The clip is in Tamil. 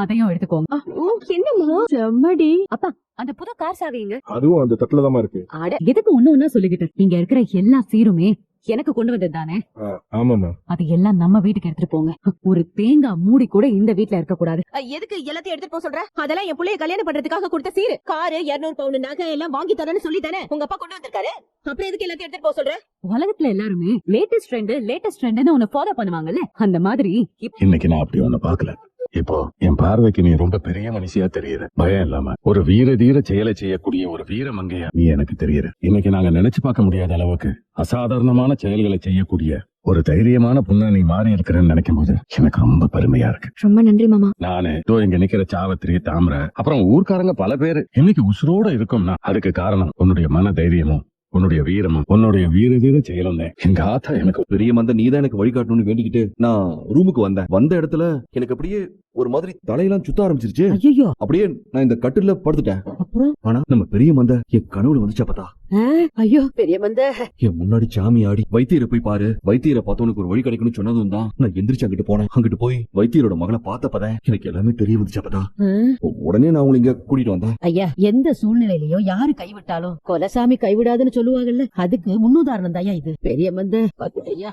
அதையும் எடுத்துக்கோங்க. என்னம்மா செம்மடி. அப்பா, அந்த புது கார் சாவிங்க அதுவும் அந்த தட்டுல தான் இருக்கு. அட, எதுக்கு ஒண்ணு சொல்லிக்கிட்டு இங்க இருக்கிற எல்லா சீருமே எனக்கு கொண்டு வந்தது தானே. ஆமாமா. அது எல்லாம் நம்ம வீட்டுக்கு எடுத்துட்டு போங்க. ஒரு தேங்காய் மூடி கூட இந்த வீட்டுல இருக்க கூடாது. எதுக்கு எல்லாத்தையும் எடுத்துட்டு போக சொல்ற? அதெல்லாம் என் புள்ளைய கல்யாணம் பண்றதுக்காக கொடுத்த சீரு. காரு 200 பவுன் நகை எல்லாம் வாங்கி தரேன்னு சொல்லி தானே உங்க அப்பா கொண்டு வந்திருக்காரு. அப்புறம் எதுக்கு எல்லாத்தையும் எடுத்துட்டு போக சொல்ற? உலகத்துல எல்லாருமே லேட்டஸ்ட் ட்ரெண்ட்னு ஒன்னு ஃபாலோ பண்ணுவாங்கல்ல, அந்த மாதிரி இன்னைக்கு நான் அப்படி ஒண்ணு பாக்கல. இப்போ என் பார்வைக்கு நீ ரொம்ப பெரிய மனுஷியா தெரியுற. பயம் இல்லாம ஒரு வீர தீர செயலை செய்யக்கூடிய ஒரு வீர மங்கையா நீ எனக்கு தெரியுற. இன்னைக்கு நாங்க நினைச்சு பார்க்க முடியாத அளவுக்கு அசாதாரணமான செயல்களை செய்யக்கூடிய ஒரு தைரியமான பொண்ணா நீ மாறி இருக்கிறேன்னு நினைக்கும் போது எனக்கு ரொம்ப பெருமையா இருக்கு. ரொம்ப நன்றி மாமா. நானு இங்க நிக்கிற சாவத்திரி, தாமரை, அப்புறம் ஊர்க்காரங்க பல பேரு இன்னைக்கு உசுரோட இருக்கும்னா அதுக்கு காரணம் உன்னுடைய மன தைரியமும் உன்னுடைய வீரமும் உன்னுடைய வீரதீர செயலும். எங்க ஆத்தா எனக்கு பெரிய மந்த நீதான் எனக்கு வழிகாட்டணும்னு வேண்டிக்கிட்டு நான் ரூமுக்கு வந்தேன். வந்த இடத்துல எனக்கு அப்படியே ஒரு மாதிரி தலையெல்லாம் சுத்த ஆரம்பிச்சிருச்சு. ஐயோ, அப்படியே நான் இந்த கட்டில படுத்துட்டேன். அப்புறம் ஆனா நம்ம பெரிய மந்த என் கனவுல வந்துச்சா பார்த்தா ஐயோ பெரிய மந்த என் முன்னாடி சாமி ஆடி வைத்தியரை போய் பாரு, வைத்தியரை பார்த்தவனுக்கு ஒரு வழி கிடைக்கணும்னு சொன்னதும் தான் நான் எந்திரிச்சு அங்கிட்டு போனேன். அங்கிட்டு போய் வைத்தியரோட மகளை பார்த்தப்பதான் எனக்கு எல்லாமே தெரிய வந்துச்சா பார்த்தா. உடனே நான் உங்களை இங்க கூட்டிட்டு வந்தேன். ஐயா, எந்த சூழ்நிலையிலயும் யாரு கைவிட்டாலும் கொலசாமி கைவிடாதுன்னு சொல்லுவாங்கல்ல, அதுக்கு முன்னுதாரணம் தாயா இது. பெரிய மந்த ஐயா